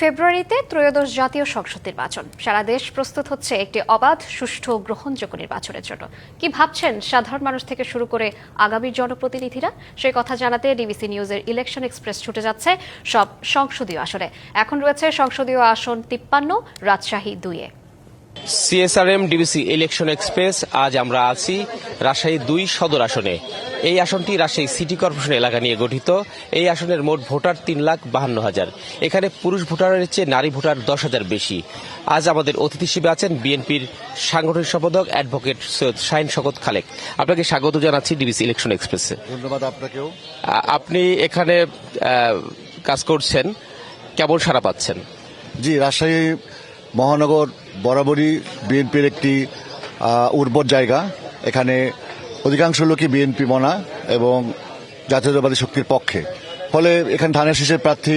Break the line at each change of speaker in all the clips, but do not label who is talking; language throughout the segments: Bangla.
ফেব্রুয়ারিতে ত্রয়োদশ জাতীয় সংসদ নির্বাচন। সারা দেশ প্রস্তুত হচ্ছে একটি অবাধ, সুষ্ঠু, গ্রহণযোগ্য নির্বাচনের জন্য। কি ভাবছেন সাধারণ মানুষ থেকে শুরু করে আগামী জনপ্রতিনিধিরা? সেই কথা জানাতে ডিবিসি নিউজের ইলেকশন এক্সপ্রেস ছুটে যাচ্ছে সব সংসদীয় আসনে। এখন রয়েছে সংসদীয় আসন 53, রাজশাহী 2-এ।
সিএসআরএম ডিবিসি ইলেকশন এক্সপ্রেস, আজ আমরা আছি রাজশাহী 2 সদর আসনে। এই আসনটি রাজশাহী সিটি কর্পোরেশন এলাকা নিয়ে গঠিত। এই আসনের মোট ভোটার 3,52,000। এখানে পুরুষ ভোটারের চেয়ে নারী ভোটার 10,000 বেশি। আজ আমাদের অতিথি হিসেবে আছেন বিএনপির সাংগঠনিক সম্পাদক অ্যাডভোকেট সৈয়দ শাহিন শওকত খালেক। আপনাকে স্বাগত জানাচ্ছি ডিবিসি ইলেকশন এক্সপ্রেসে।
ধন্যবাদ আপনাকেও।
আপনি এখানে কাজ করছেন, কেমন সাড়া পাচ্ছেন?
জি, রাজশাহী মহানগর বরাবরই বিএনপির একটি উর্বর জায়গা। এখানে অধিকাংশ লোকই বিএনপি মনা এবং জাতীয়তাবাদী শক্তির পক্ষে। ফলে এখানে ধানের শীষের প্রার্থী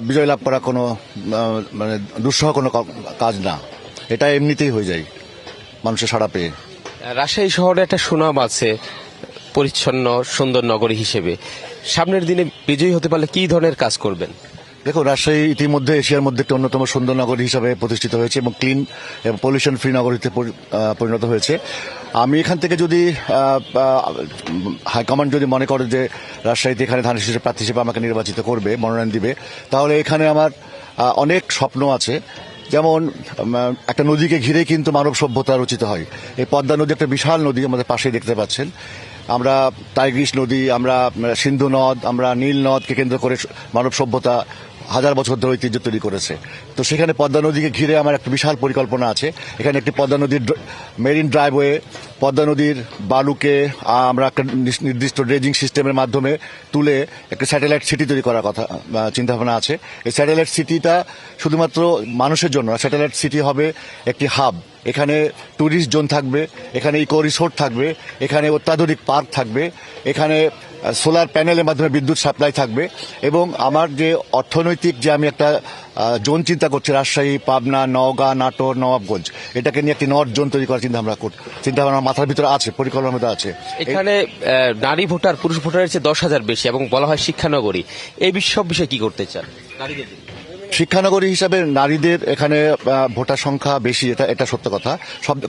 বিজয় লাভ করা কোনো মানে দুঃসহ কোনো কাজ না। এটা এমনিতেই হয়ে যায় মানুষের সাড়া পেয়ে।
রাজশাহী শহরে একটা সুনাম আছে পরিচ্ছন্ন সুন্দর নগরী হিসেবে। সামনের দিনে বিজয়ী হতে পারলে কি ধরনের কাজ করবেন?
দেখো, রাজশাহী ইতিমধ্যে এশিয়ার মধ্যে একটি অন্যতম সুন্দর নগরী হিসাবে প্রতিষ্ঠিত হয়েছে এবং ক্লিন এবং পলিউশন ফ্রি নগরীতে পরিণত হয়েছে। আমি এখান থেকে যদি হাইকমান্ড যদি মনে করে যে রাজশাহীতে এখানে ধানের শীষের প্রার্থী হিসেবে আমাকে নির্বাচিত করবে, মনোনয়ন দিবে, তাহলে এখানে আমার অনেক স্বপ্ন আছে। যেমন একটা নদীকে ঘিরে কিন্তু মানব সভ্যতা রচিত হয়। এই পদ্মা নদী একটা বিশাল নদী, আমাদের পাশেই দেখতে পাচ্ছেন। আমরা টাইগ্রিস নদী, আমরা সিন্ধু নদ, আমরা নীল নদকে কেন্দ্র করে মানব সভ্যতা হাজার বছর ধরে ঐতিহ্য তৈরি করেছে। তো সেখানে পদ্মা নদীকে ঘিরে আমার একটা বিশাল পরিকল্পনা আছে। এখানে একটি পদ্মা নদীর মেরিন ড্রাইভওয়ে, পদ্মা নদীর বালুকে আমরা একটা নির্দিষ্ট ড্রেজিং সিস্টেমের মাধ্যমে তুলে একটা স্যাটেলাইট সিটি তৈরি করার কথা চিন্তাভাবনা আছে। এই স্যাটেলাইট সিটিটা শুধুমাত্র মানুষের জন্য, স্যাটেলাইট সিটি হবে একটি হাব। এখানে ট্যুরিস্ট জোন থাকবে, এখানে ইকো রিসোর্ট থাকবে, এখানে অত্যাধুনিক পার্ক থাকবে, এখানে সোলার প্যানেলের মাধ্যমে বিদ্যুৎ সাপ্লাই থাকবে। এবং আমার যে অর্থনৈতিক যে আমি একটা জোন চিন্তা করছি, রাজশাহী, পাবনা, নওগাঁ, নাটোর, নবাবগঞ্জ, এটাকে নিয়ে একটি নর্থ জোন তৈরি করার চিন্তাভাবনা মাথার ভিতরে আছে, পরিকল্পনার মধ্যে আছে।
এখানে নারী ভোটার পুরুষ ভোটারের চেয়ে 10,000 বেশি এবং বলা হয় শিক্ষানগরী। এই সব বিষয়ে কি করতে চান?
শিক্ষানগরী হিসাবে নারীদের এখানে ভোটার সংখ্যা বেশি, এটা সত্য কথা।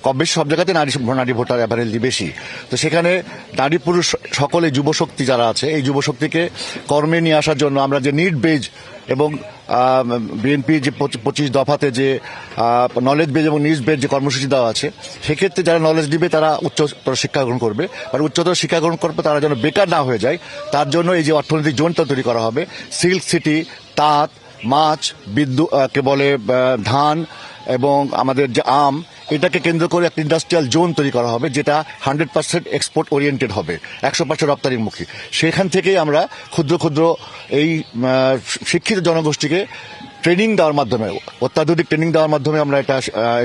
কম বেশি সব জায়গাতে নারী ভোটার অ্যাভারেজলি বেশি। তো সেখানে নারী পুরুষ সকলে যুবশক্তি যারা আছে, এই যুবশক্তিকে কর্মে নিয়ে আসার জন্য আমরা যে নিড বেজ এবং বিএনপি যে 25 দফাতে যে নলেজ বেজ এবং নিউজ বেজ যে কর্মসূচি দেওয়া আছে, সেক্ষেত্রে যারা নলেজ দিবে তারা উচ্চতর শিক্ষা গ্রহণ করবে। আর উচ্চতর শিক্ষা গ্রহণ করবে তারা যেন বেকার না হয়ে যায়, তার জন্য এই যে অর্থনৈতিক জোনটা তৈরি করা হবে। সিল্ক সিটি, তাঁত, মাছ, বিদ্যুৎ কে বলে ধান এবং আমাদের যে আম, এটাকে কেন্দ্র করে একটা ইন্ডাস্ট্রিয়াল জোন তৈরি করা হবে, যেটা 100% এক্সপোর্ট ওরিয়েন্টেড হবে, 100% রপ্তানিমুখী। সেখান থেকেই আমরা ক্ষুদ্র ক্ষুদ্র এই শিক্ষিত জনগোষ্ঠীকে ট্রেনিং দেওয়ার মাধ্যমে, অত্যাধুনিক ট্রেনিং দেওয়ার মাধ্যমে আমরা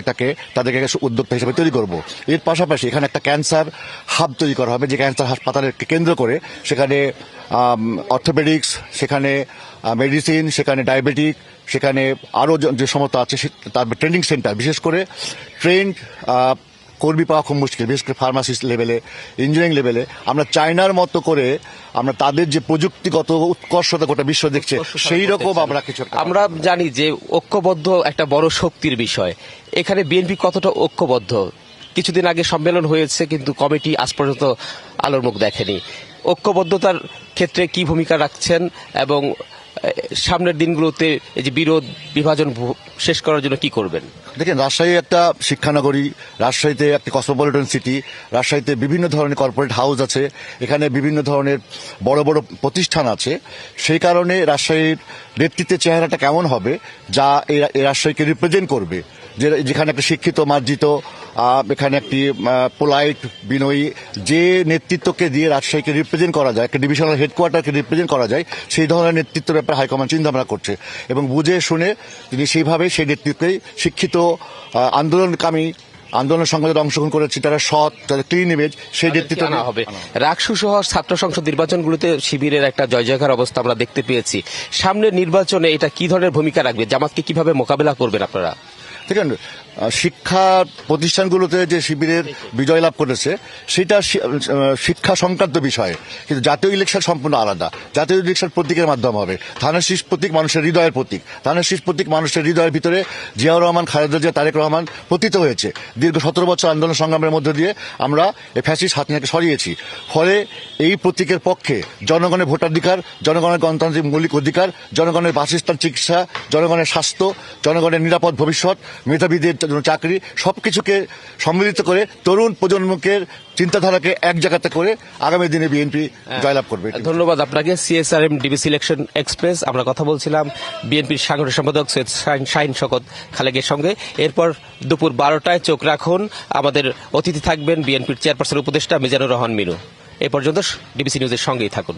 এটাকে তাদেরকে উদ্যোক্তা হিসেবে তৈরি করব। এর পাশাপাশি এখানে একটা ক্যান্সার হাব তৈরি করা হবে, যে ক্যান্সার হাসপাতালকে কেন্দ্র করে সেখানে অর্থোপেডিক্স, সেখানে মেডিসিন, সেখানে ডায়াবেটিক, সেখানে আরও যে সমস্ত আছে, তার ট্রেনিং সেন্টার, বিশেষ করে ট্রেন্ড কর্মী পাওয়া খুব মুশকিল, বিশেষ করে ফার্মাসিস্ট লেভেলে, ইঞ্জিনিয়ারিং লেভেলে। আমরা চায়নার মতো করে আমরা তাদের যে প্রযুক্তিগত উৎকর্ষতা গোটা বিশ্ব দেখছে, সেই রকম আমরা কিছু।
আমরা জানি যে ঐক্যবদ্ধ একটা বড় শক্তির বিষয়। এখানে বিএনপি কতটা ঐক্যবদ্ধ? কিছুদিন আগে সম্মেলন হয়েছে, কিন্তু কমিটি আজ পর্যন্ত আলোর মুখ দেখেনি। ঐক্যবদ্ধতার ক্ষেত্রে কি ভূমিকা রাখছেন এবং সামনের দিনগুলোতে এই যে বিরোধ বিভাজন শেষ করার জন্য কি করবেন?
দেখেন, রাজশাহী একটা শিক্ষানগরী, রাজশাহীতে একটি কসমোপলিটন সিটি, রাজশাহীতে বিভিন্ন ধরনের কর্পোরেট হাউস আছে, এখানে বিভিন্ন ধরনের বড় বড় প্রতিষ্ঠান আছে। সেই কারণে রাজশাহীর নেতৃত্বের চেহারাটা কেমন হবে, যা এই রাজশাহীকে রিপ্রেজেন্ট করবে, যেখানে একটা শিক্ষিত, মার্জিত, এখানে একটি পোলাইট, বিনয়ী যে নেতৃত্বকে দিয়ে রাজশাহীকে রিপ্রেজেন্ট করা যায়, একটা ডিভিশনাল হেডকোয়ার্টারকে রিপ্রেজেন্ট করা যায়, সেই ধরনের নেতৃত্বের ব্যাপারে হাইকমান্ড চিন্তাভাবনা করছে এবং বুঝে শুনে তিনি সেইভাবে সেই নেতৃত্বেই শিক্ষিত আন্দোলন সংগ্রামে অংশগ্রহণ করেছে, তারা সৎ, তাদের ক্লিন ইমেজ, সেই নেতৃত্ব
আনা হবে। রাকসু সহ ছাত্র সংসদ নির্বাচনগুলোতে শিবিরের একটা জয় জয়কার অবস্থা আমরা দেখতে পেয়েছি। সামনের নির্বাচনে এটা কি ধরনের ভূমিকা রাখবে? জামাতকে কিভাবে মোকাবেলা করবেন আপনারা?
দেখেন, শিক্ষা প্রতিষ্ঠানগুলোতে যে শিবিরের বিজয় লাভ করেছে সেটা শিক্ষা সংক্রান্ত বিষয়, কিন্তু জাতীয় ইলেকশন সম্পূর্ণ আলাদা। জাতীয় ইলেকশন প্রতীকের মাধ্যমে হবে। ধানের শীষ প্রতীক মানুষের হৃদয়ের প্রতীক। ধানের শীষ প্রতীক মানুষের হৃদয়ের ভিতরে জিয়াউর রহমান, খালেদা জিয়া, তারেক রহমান পতিত হয়েছে। দীর্ঘ 17 বছর আন্দোলন সংগ্রামের মধ্য দিয়ে আমরা এই ফ্যাসিস্ট হাসিনাকে সরিয়েছি। ফলে এই প্রতীকের পক্ষে জনগণের ভোটাধিকার, জনগণের গণতান্ত্রিক মৌলিক অধিকার, জনগণের বাসস্থান, চিকিৎসা, জনগণের স্বাস্থ্য, জনগণের নিরাপদ ভবিষ্যৎ, মেধাবীদের চাকরি, সবকিছুকে সম্মিলিত করে তরুণ প্রজন্মকে চিন্তাধারাকে এক জায়গাতে করে আগামী দিনে বিএনপি জয়লাভ করবে।
ধন্যবাদ আপনাকে। সিএসআরএম ডিবিসি ইলেকশন এক্সপ্রেস আমরা কথা বলছিলাম বিএনপির সাংগঠনিক সম্পাদক সৈয়দ শাহিন শওকত খালেকের সঙ্গে। এরপর দুপুর 12টায় চোখ রাখুন, আমাদের অতিথি থাকবেন বিএনপির চেয়ারপারসন উপদেষ্টা মিজানুর রহমান মিনু। এ পর্যন্ত ডিবিসি নিউজের সঙ্গেই থাকুন।